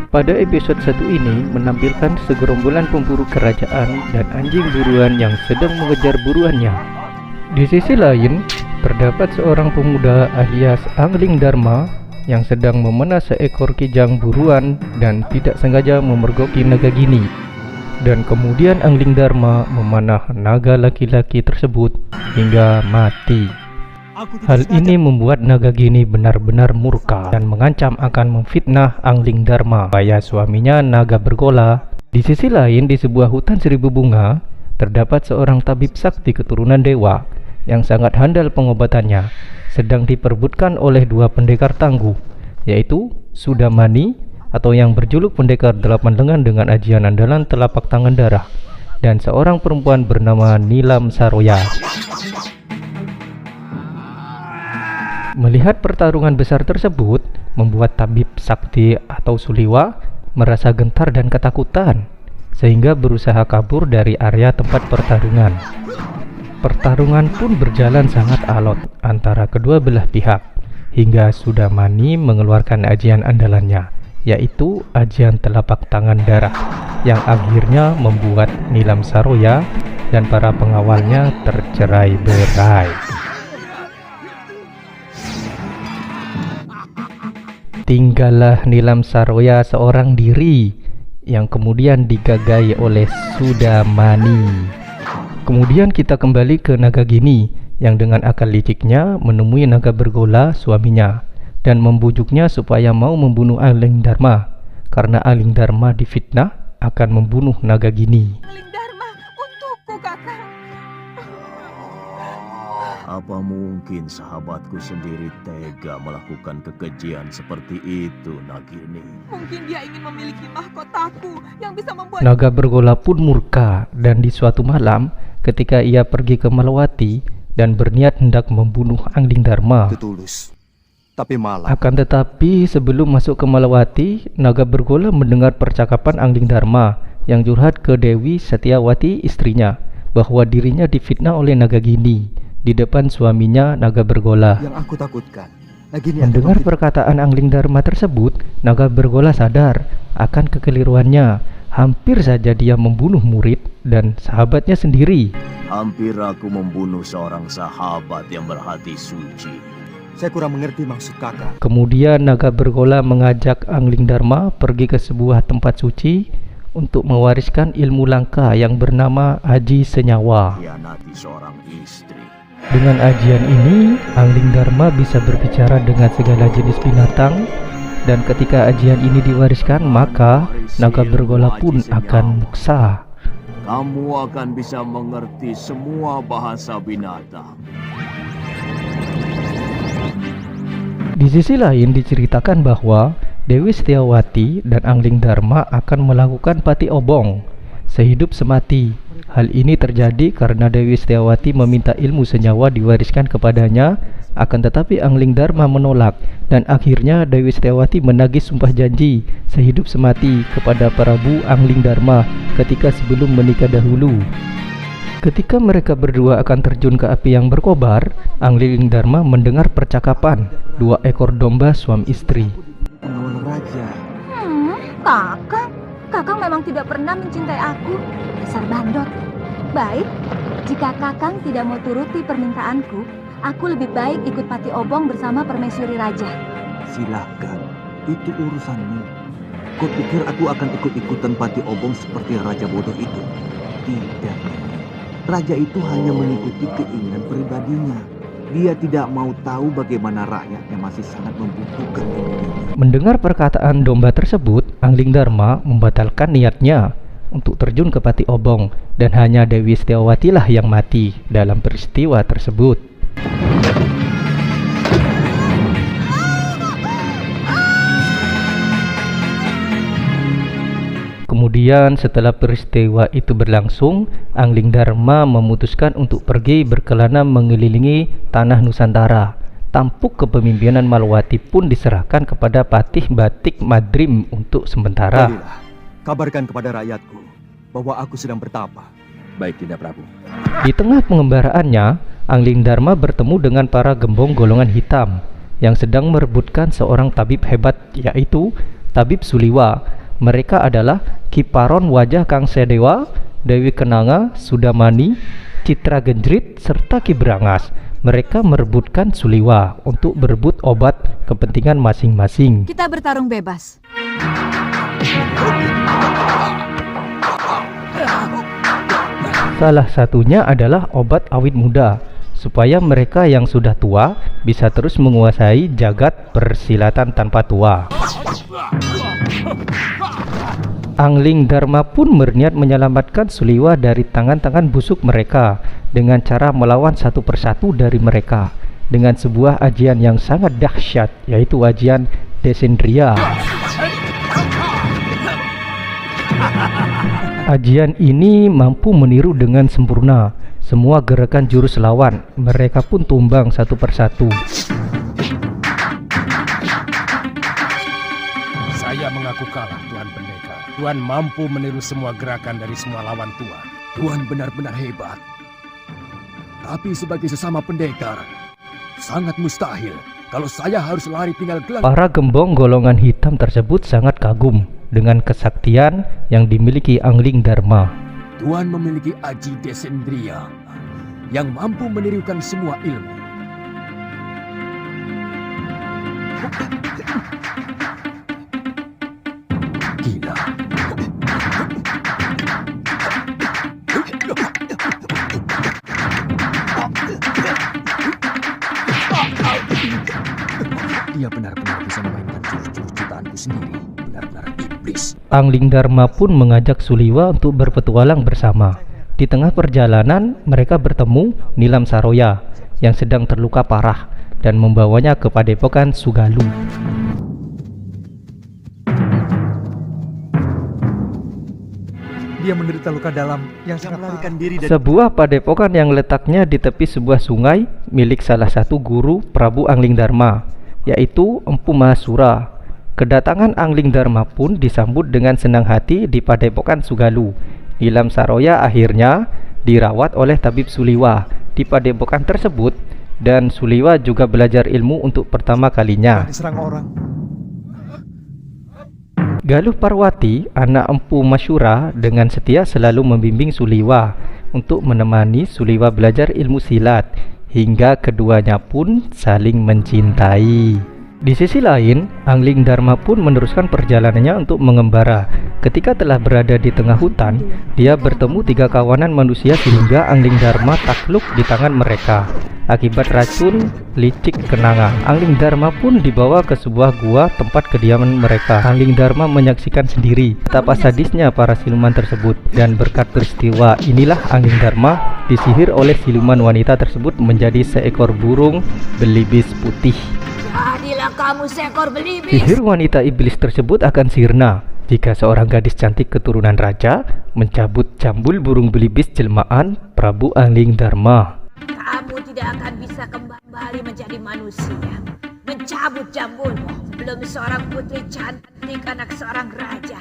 Pada episode 1 ini menampilkan segerombolan pemburu kerajaan dan anjing buruan yang sedang mengejar buruannya. Di sisi lain, terdapat seorang pemuda alias Angling Dharma yang sedang memanah seekor kijang buruan dan tidak sengaja memergoki naga gini. Dan kemudian Angling Dharma memanah naga laki-laki tersebut hingga mati. Hal ini membuat naga gini benar-benar murka dan mengancam akan memfitnah Angling Dharma supaya suaminya naga bergola. Di sisi lain, di sebuah hutan seribu bunga, terdapat seorang tabib sakti keturunan dewa yang sangat handal pengobatannya, sedang diperebutkan oleh dua pendekar tangguh, yaitu Sudamani atau yang berjuluk pendekar 8 lengan dengan ajian andalan telapak tangan darah, dan seorang perempuan bernama Nilam Saroya. Melihat pertarungan besar tersebut membuat tabib sakti atau Suliwa merasa gentar dan ketakutan, sehingga berusaha kabur dari area tempat pertarungan. Pertarungan pun berjalan sangat alot antara kedua belah pihak, hingga Sudamani mengeluarkan ajian andalannya, yaitu ajian telapak tangan darah, yang akhirnya membuat Nilam Saroya dan para pengawalnya tercerai-berai. Tinggallah Nilam Saroya seorang diri yang kemudian digagai oleh Sudamani. Kemudian kita kembali ke naga gini yang dengan akal liciknya menemui naga bergola suaminya dan membujuknya supaya mau membunuh Angling Dharma karena Angling Dharma difitnah akan membunuh naga gini. Angling Dharma, untukku kakak. Apa mungkin sahabatku sendiri tega melakukan kekejian seperti itu, Nagini? Mungkin dia ingin memiliki mahkotaku yang bisa membuat... Naga bergola pun murka, dan di suatu malam ketika ia pergi ke Malawati dan berniat hendak membunuh Angling Dharma. Tulus, tapi malam. Akan tetapi sebelum masuk ke Malawati, naga bergola mendengar percakapan Angling Dharma yang curhat ke Dewi Satyawati istrinya bahwa dirinya difitnah oleh naga gini di depan suaminya naga bergola. Yang aku takutkan, mendengar perkataan Angling Dharma tersebut, naga bergola sadar akan kekeliruannya. Hampir saja dia membunuh murid dan sahabatnya sendiri. Hampir aku membunuh seorang sahabat yang berhati suci. Saya kurang mengerti maksud kakak. Kemudian naga bergola mengajak Angling Dharma pergi ke sebuah tempat suci untuk mewariskan ilmu langka yang bernama Aji Senyawa. Hianati seorang istri. Dengan ajian ini, Angling Dharma bisa berbicara dengan segala jenis binatang, dan ketika ajian ini diwariskan, maka naga bergola pun akan muksa. Kamu akan bisa mengerti semua bahasa binatang. Di sisi lain diceritakan bahwa Dewi Satyawati dan Angling Dharma akan melakukan pati obong sehidup semati. Hal ini terjadi karena Dewi Satyawati meminta ilmu senyawa diwariskan kepadanya, akan tetapi Angling Dharma menolak, dan akhirnya Dewi Satyawati menagih sumpah janji sehidup semati kepada Prabu Angling Dharma ketika sebelum menikah dahulu. Ketika mereka berdua akan terjun ke api yang berkobar, Angling Dharma mendengar percakapan dua ekor domba suami istri. Pengawal raja. Kakang memang tidak pernah mencintai aku, dasar bandot. Baik, jika Kakang tidak mau turuti permintaanku, aku lebih baik ikut pati obong bersama permaisuri raja. Silakan, itu urusanmu. Kau pikir aku akan ikut-ikutan pati obong seperti raja bodoh itu? Tidak. Raja itu hanya mengikuti keinginan pribadinya. Dia tidak mau tahu bagaimana rakyatnya masih sangat membutuhkan ilmunya. Mendengar perkataan domba tersebut, Angling Dharma membatalkan niatnya untuk terjun ke pati obong, dan hanya Dewi Satyawati lah yang mati dalam peristiwa tersebut. Kemudian setelah peristiwa itu berlangsung, Angling Dharma memutuskan untuk pergi berkelana mengelilingi tanah Nusantara. Tampuk kepemimpinan Malawati pun diserahkan kepada Patih Batik Madrim untuk sementara. Pergilah, kabarkan kepada rakyatku bahwa aku sedang bertapa. Baik, Dinda Prabu. Di tengah pengembaraannya, Angling Dharma bertemu dengan para gembong golongan hitam yang sedang merebutkan seorang tabib hebat, yaitu Tabib Suliwa. Mereka adalah Kiparon Wajah Kang Sedewa, Dewi Kenanga, Sudamani, Citra Genjrit, serta Ki Brangas. Mereka merebutkan Suliwa untuk berebut obat kepentingan masing-masing. Kita bertarung bebas. Salah satunya adalah obat awit muda, supaya mereka yang sudah tua bisa terus menguasai jagat persilatan tanpa tua. Angling Dharma pun berniat menyelamatkan Suliwa dari tangan-tangan busuk mereka dengan cara melawan satu persatu dari mereka dengan sebuah ajian yang sangat dahsyat, yaitu ajian Descendria. Ajian ini mampu meniru dengan sempurna semua gerakan jurus lawan. Mereka pun tumbang satu persatu. Saya mengaku kalah, Tuan Pendekar. Tuan mampu meniru semua gerakan dari semua lawan Tuan. Tuan benar-benar hebat. Tapi sebagai sesama pendekar, sangat mustahil kalau saya harus lari tinggal gelang. Para gembong golongan hitam tersebut sangat kagum dengan kesaktian yang dimiliki Angling Dharma. Tuan memiliki aji Descendria yang mampu menirukan semua ilmu. Gila. Dia benar-benar bisa memainkan jurus-jurus ciptaanku sendiri. Benar-benar iblis. Angling Dharma pun mengajak Suliwa untuk berpetualang bersama. Di tengah perjalanan, mereka bertemu Nilam Saroya yang sedang terluka parah dan membawanya ke Padepokan Sugalu. Dia menderita luka dalam yang sangat melarikan diri dari Sebuah padepokan yang letaknya di tepi sebuah sungai milik salah satu guru Prabu Angling Dharma, yaitu Empu Mahasura. Kedatangan Angling Dharma pun disambut dengan senang hati di Padepokan Sugalu. Nilam Saroya akhirnya dirawat oleh Tabib Suliwa di padepokan tersebut, dan Suliwa juga belajar ilmu untuk pertama kalinya. diserang orang. Galuh Parwati, anak Empu Masyura, dengan setia selalu membimbing Suliwa untuk menemani Suliwa belajar ilmu silat, hingga keduanya pun saling mencintai. Di sisi lain, Angling Dharma pun meneruskan perjalanannya untuk mengembara. Ketika telah berada di tengah hutan, dia bertemu 3 kawanan manusia sehingga Angling Dharma takluk di tangan mereka akibat racun licik kenanga. Angling Dharma pun dibawa ke sebuah gua tempat kediaman mereka. Angling Dharma menyaksikan sendiri betapa sadisnya para siluman tersebut, dan berkat peristiwa inilah Angling Dharma disihir oleh siluman wanita tersebut menjadi seekor burung belibis putih. Jadilah kamu seekor belibis. Sihir wanita iblis tersebut akan sirna jika seorang gadis cantik keturunan raja mencabut jambul burung belibis jelmaan Prabu Angling Dharma. Kamu tidak akan bisa kembali menjadi manusia. Mencabut jambulmu sebelum seorang putri cantik anak seorang raja